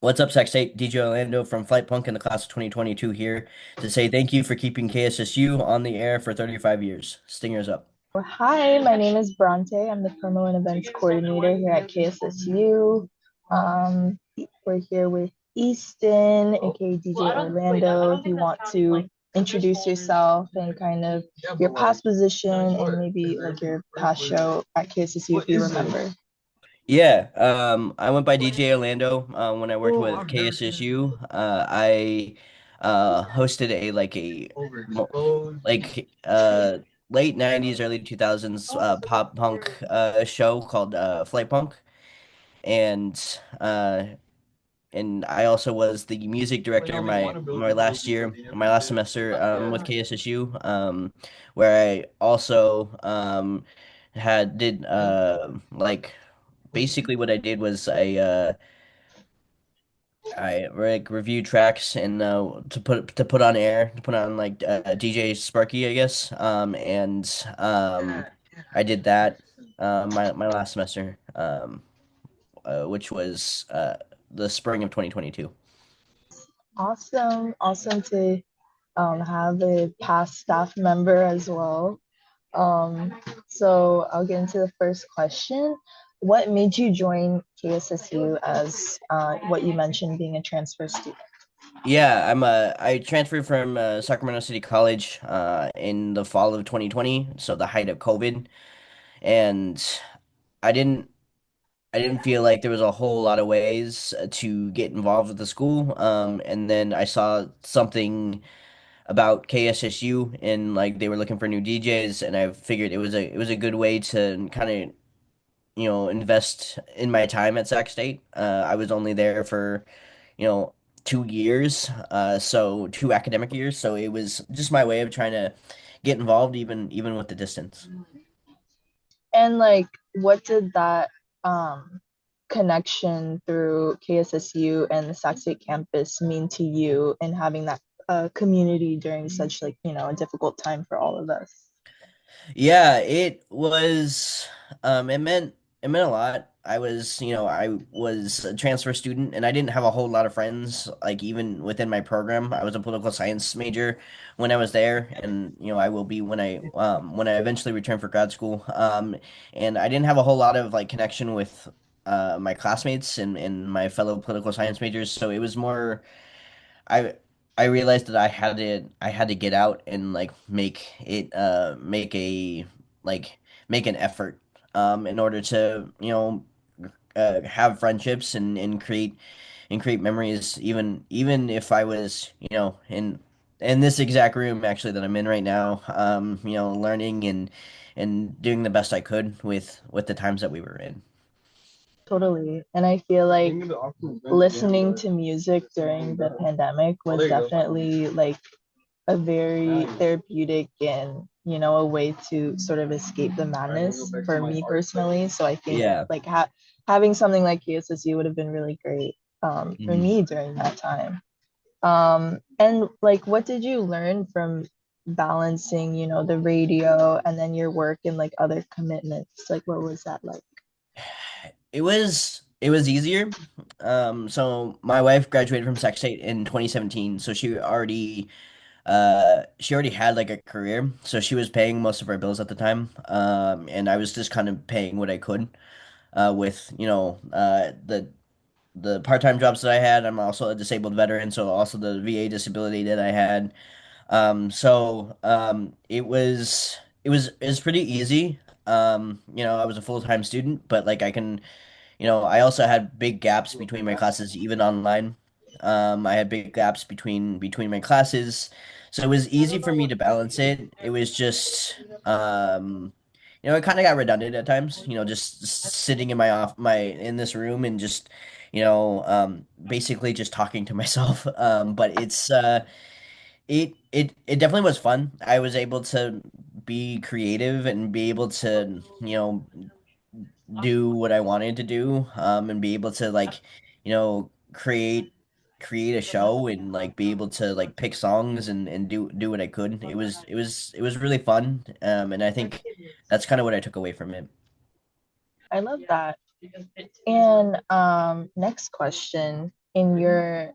What's up, Sex 8? DJ Orlando from Flight Punk in the class of 2022 here to say thank you for keeping KSSU on the air for 35 years. Stingers up. Well, hi, my name is Bronte. I'm the promo and events coordinator here at KSSU. We're here with Easton, aka DJ Orlando. If you want to introduce yourself and kind of your past position and maybe like your past show at KSSU, if you remember. Yeah, I went by DJ Orlando when I worked with KSSU. I hosted a like late 90s, early 2000s pop punk show called Flight Punk, and uh, and I also was the music director my last year, my last semester with KSSU, where I also had did like basically what I did was I like reviewed tracks and to put on air to put on like DJ Sparky, I guess, and I did that my last semester, which was the spring of 2022. Awesome, awesome to have a past staff member as well. Um, so I'll get into the first question. What made you join KSSU as what you mentioned being a transfer student? Yeah, I transferred from Sacramento City College in the fall of 2020, so the height of COVID, and I didn't I didn't feel like there was a whole lot of ways to get involved with the school. And then I saw something about KSSU and like they were looking for new DJs, and I figured it was a good way to kind of invest in my time at Sac State. I was only there for you know 2 years, so 2 academic years. So it was just my way of trying to get involved, even with the distance. And like, what did that um, connection through KSSU and the Sac State campus mean to you and having that community during such like, a difficult time for all of us? Yeah, it was it meant a lot. I was a transfer student and I didn't have a whole lot of friends like even within my program. I was a political science major when I was there, and I will be when I eventually return for grad school. And I didn't have a whole lot of like connection with my classmates and my fellow political science majors, so it was more I I realized that I had to get out and like like make an effort in order to have friendships and create memories, even if I was in this exact room actually that I'm in right now, learning and doing the best I could with the times that we were in. Totally. And I feel like listening to music during the pandemic was definitely like a very therapeutic and a way to sort of escape the madness for me personally. So I think Yeah. like having something like KSSU would have been really great for Mhm. me during that time. And like, what did you learn from balancing, the radio and then your work and like other commitments? Like, what was that like? It was easier. So my wife graduated from Sac State in 2017, so she already had like a career, so she was paying most of our bills at the time. And I was just kind of paying what I could with the part-time jobs that I had. I'm also a disabled veteran, so also the VA disability that I had. It was pretty easy. I was a full-time student, but like I also had big gaps between my classes, even online. I had big gaps between my classes, so it was easy for me to balance it. It was just, it kind of got redundant at times. Just sitting in my in this room and just, basically just talking to myself. But it definitely was fun. I was able to be creative and be able to, do what I wanted to do, and be able to like, create a show and like be able to like pick songs and do what I could. It was really fun. And I think that's kind of what I took away from it. I love that. And next question. in your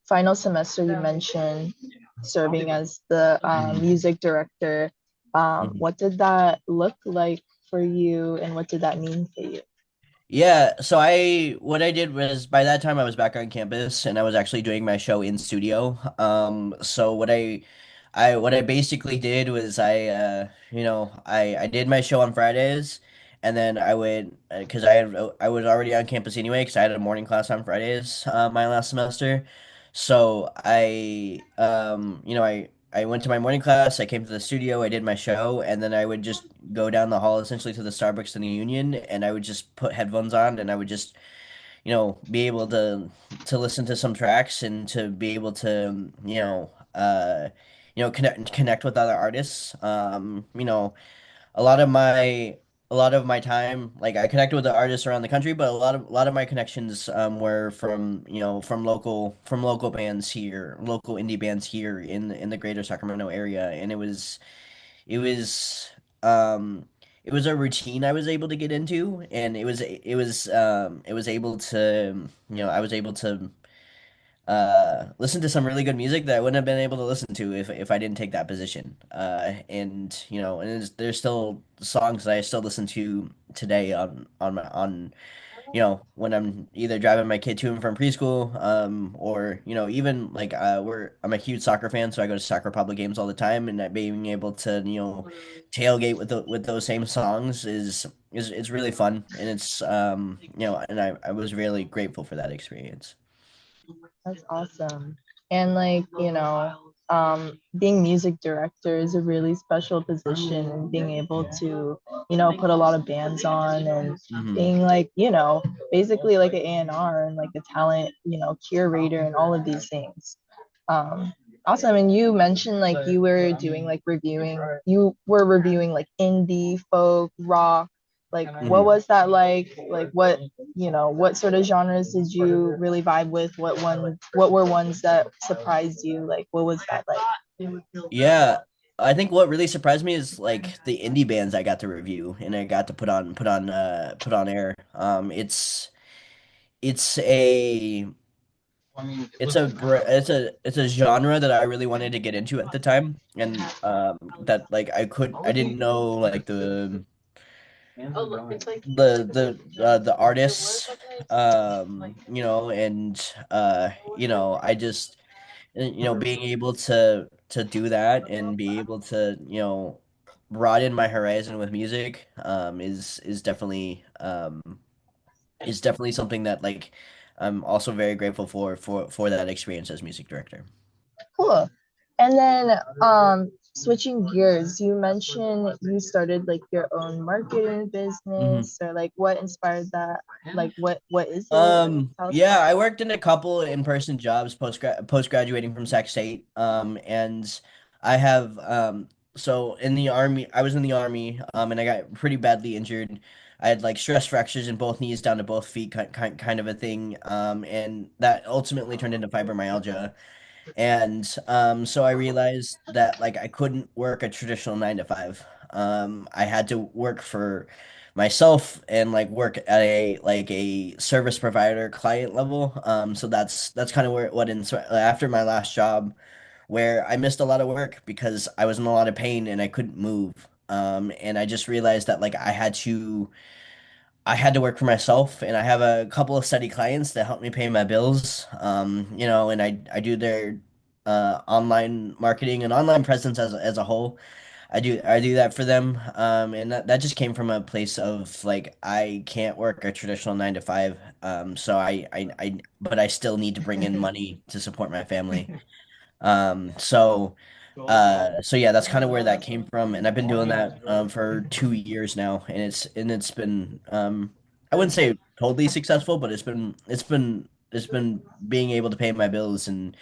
final semester, you mentioned serving as the Mhm. music director. Mhm. What did that look like for you, and what did that mean for you? Yeah, so I what I did was by that time I was back on campus and I was actually doing my show in studio. So what I basically did was I did my show on Fridays and then I would because I was already on campus anyway because I had a morning class on Fridays my last semester. So I went to my morning class, I came to the studio, I did my show, and then I would just go down the hall essentially to the Starbucks in the Union, and I would just put headphones on, and I would just, be able to listen to some tracks and to be able to, connect with other artists. A lot of my time, like I connected with the artists around the country, but a lot of my connections were from local bands here, local indie bands here in the greater Sacramento area, and um it was a routine I was able to get into, and it was able to I was able to listen to some really good music that I wouldn't have been able to listen to if I didn't take that position. There's still songs that I still listen to today on when I'm either driving my kid to and from preschool, or even like I'm a huge soccer fan, so I go to Soccer Republic games all the time, and that being able to tailgate with those same songs is really fun, and and I was really grateful for that experience. That's awesome. And like, being music director is a really special position, and being able to, put a lot of bands on, and Hmm. being like, basically like an A&R and like a talent, curator and all of these things. Awesome. And you mentioned like you were reviewing like indie, folk, rock. Like, what Hmm. was that like? Like, what sort of genres did you really vibe with? What were ones that surprised you? Like, what was that like? Yeah, I think what really surprised me is like the indie bands I got to review and I got to put on air. It's a it's a genre that I really wanted to get into at the time, and that like I didn't know like the artists, and I just being able to do that and be able to broaden my horizon with music is definitely something that like I'm also very grateful for that experience as music director. Cool. And then switching gears, you mentioned you started like your own marketing Hmm. business, or like what inspired that? Like what is it? Tell us Yeah, about I that. worked in a couple in-person jobs post graduating from Sac State. And I have so in the army, I was in the army, and I got pretty badly injured. I had like stress fractures in both knees down to both feet, kind of a thing. And that ultimately turned into fibromyalgia. And so I realized that like I couldn't work a traditional 9 to 5. I had to work for myself and like work at a service provider client level. So that's kind of where after my last job where I missed a lot of work because I was in a lot of pain and I couldn't move. And I just realized that like I had to work for myself, and I have a couple of steady clients that help me pay my bills. And I do their online marketing and online presence as a whole. I do that for them, and that just came from a place of like I can't work a traditional 9 to 5, but I still need to bring in money to support my family. Um, so. So yeah, that's kind of where that came from, and I've been doing that for 2 years now, and it's been I wouldn't say totally successful, but it's been being able to pay my bills and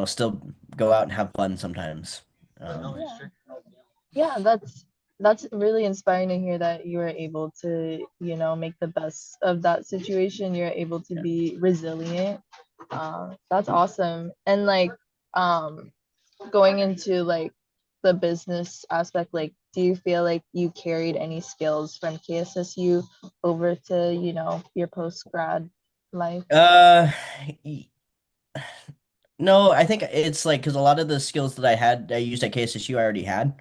still go out and have fun sometimes. Um, Yeah. Yeah, that's really inspiring to hear that you were able to, make the best of that situation. You're able to yeah. be resilient. That's awesome. And like, um, going into like the business aspect, like, do you feel like you carried any skills from KSSU over to, your post grad? life? Uh, y- no, I think it's like because a lot of the skills that I used at KSSU I already had.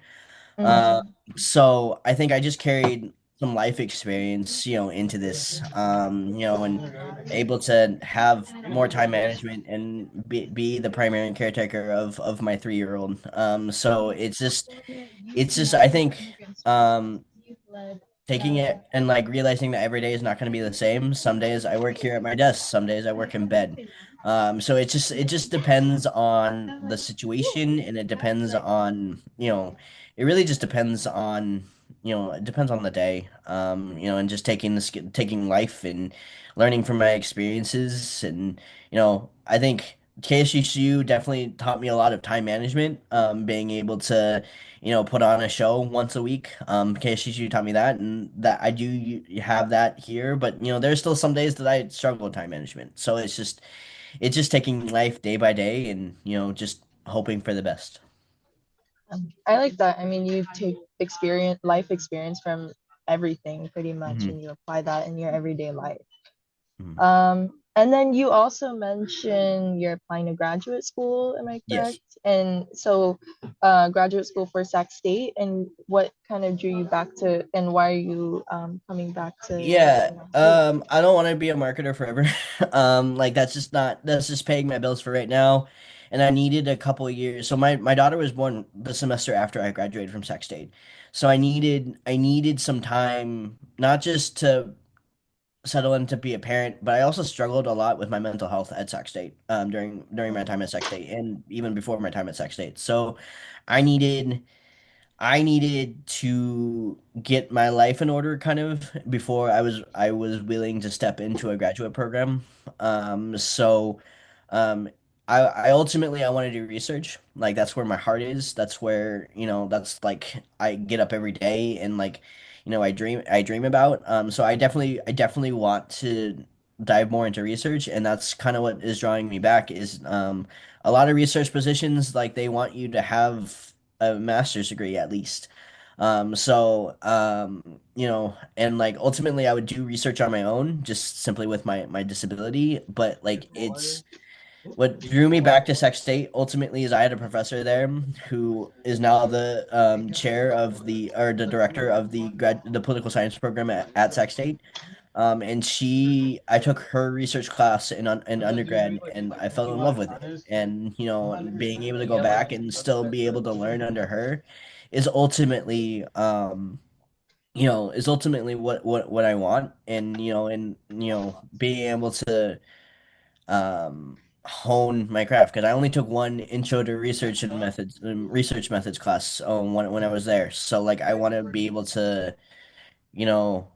Uh, Mm. so I think I just carried some life experience, into this, and able to have more time management and be the primary caretaker of my 3-year-old. So it's just I think, um, taking it and like realizing that every day is not going to be the same. Some days I work here at my desk, some days I work in bed. So it just depends on the situation, and it depends on, it really just depends on, it depends on the day. And just taking life and learning from my experiences. And I think KSUCU definitely taught me a lot of time management, being able to put on a show once a week. KSCC taught me that, and that I do have that here. But there's still some days that I struggle with time management. So it's just taking life day by day, and just hoping for the best. I like that. I mean, you take life experience from everything pretty much, Hmm. and you apply that in your everyday life. Hmm. And then you also mentioned you're applying to graduate school, am I correct? Yes. And so, graduate school for Sac State, and what kind of drew you back to, and why are you coming back to Yeah. I don't want to be a marketer forever. Like that's just paying my bills for right now. And I needed a couple of years. So my daughter was born the semester after I graduated from Sac State. So I needed some time, not just to settle in to be a parent, but I also struggled a lot with my mental health at Sac State, during my time at Sac State, and even before my time at Sac State. So I needed I needed to get my life in order kind of before I was willing to step into a graduate program. So um I ultimately I want to do research. Like that's where my heart is. That's where, that's like I get up every day and like, I dream about. So I definitely want to dive more into research, and that's kind of what is drawing me back is a lot of research positions, like they want you to have a master's degree at least. And like ultimately I would do research on my own, just simply with my disability. But like it's what drew me back to Sac State ultimately is I had a professor there who is now the chair of the director of the political science program at Sac State. And I took her research class in undergrad, and I fell in love with it. And being able to go back and still be able to learn under her is ultimately, what I want. And being able to hone my craft, because I only took one intro to research methods class, when I was there. So like I want to be able to, you know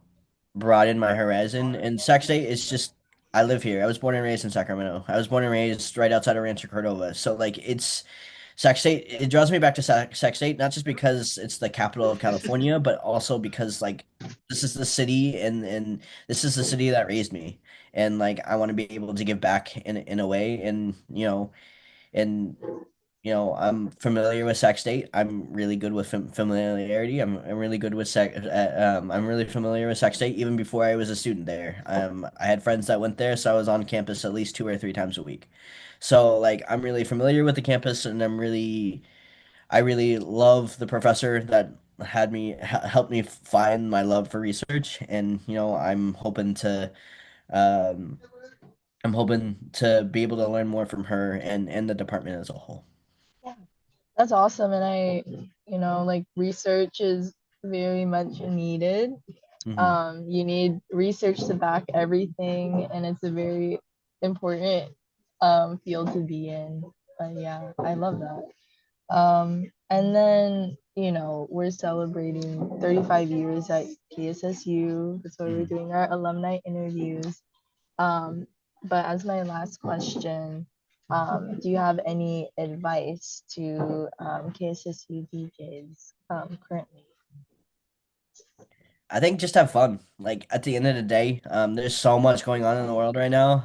broaden my horizon. And Sac State is just, I live here. I was born and raised in Sacramento. I was born and raised right outside of Rancho Cordova. So like it's Sac State, it draws me back to Sac State, not just because it's the capital of California, but also because like this is the city, and this is the city that raised me. And like I want to be able to give back in a way. And I'm familiar with Sac State. I'm really good with familiarity. I'm really good with I'm really familiar with Sac State even before I was a student there. I had friends that went there, so I was on campus at least 2 or 3 times a week. So like I'm really familiar with the campus, and I really love the professor that helped me find my love for research. And um I'm hoping to be able to learn more from her and the department as a whole. Yeah, that's awesome. And like research is very much needed. Hmm. You need research to back everything, and it's a very important field to be in. But yeah, I love that. And then, we're celebrating 35 years at KSSU. That's why we're Hmm. doing our alumni interviews. Um, but as my last question, do you have any advice to KSSU DJs currently? I think just have fun. Like at the end of the day, there's so much going on in the world right now,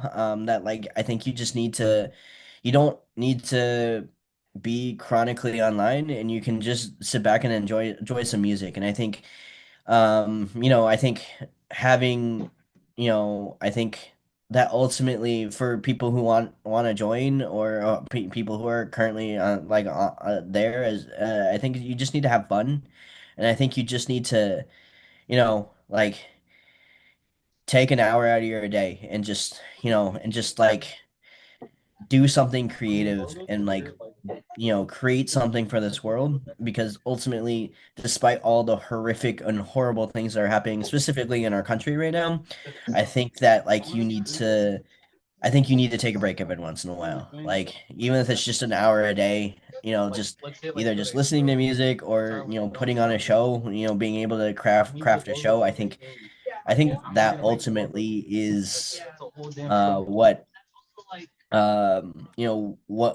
that like I think you don't need to be chronically online, and you can just sit back and enjoy some music. And I think having, I think that ultimately for people who want to join or people who are currently there as I think you just need to have fun, and I think you just need to like take an hour out of your day and just and just like do something creative and like create something for this world because ultimately despite all the horrific and horrible things that are happening specifically in our country right now, I think that like I think you need to take a break every once in a while. Like even if it's just an hour a day, just either just listening to music or, putting on a show, being able to craft a show. I think that ultimately is what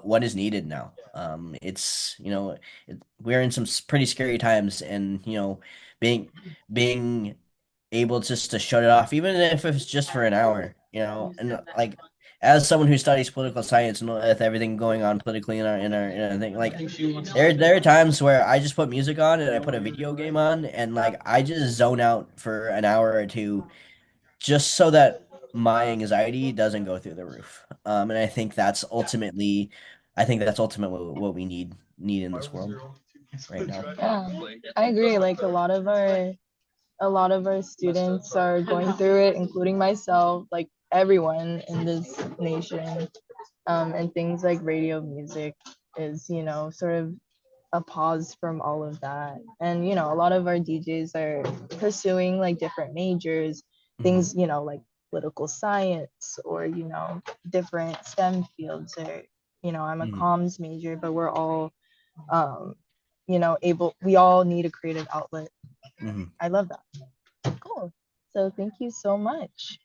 what is needed now. It's we're in some pretty scary times, and being being able just to shut it off, even if it's just for an hour, and like as someone who studies political science and with everything going on politically in our thing, like there are times where I just put music on and I put a video game on and like I just zone out for an hour or two just so that my anxiety doesn't go through the roof. And I think that's ultimately what we need in this world right now. Yeah, I agree. Like a lot of our students are going through it, including myself, like everyone in this nation. And things like radio music is, sort of a pause from all of that. And, a lot of our DJs are pursuing like different majors, Hmm. things, like political science or, different STEM fields or, I'm a Hmm. comms major, but we're all, um, we all need a creative outlet. Hmm. I love that. Cool. So thank you so much.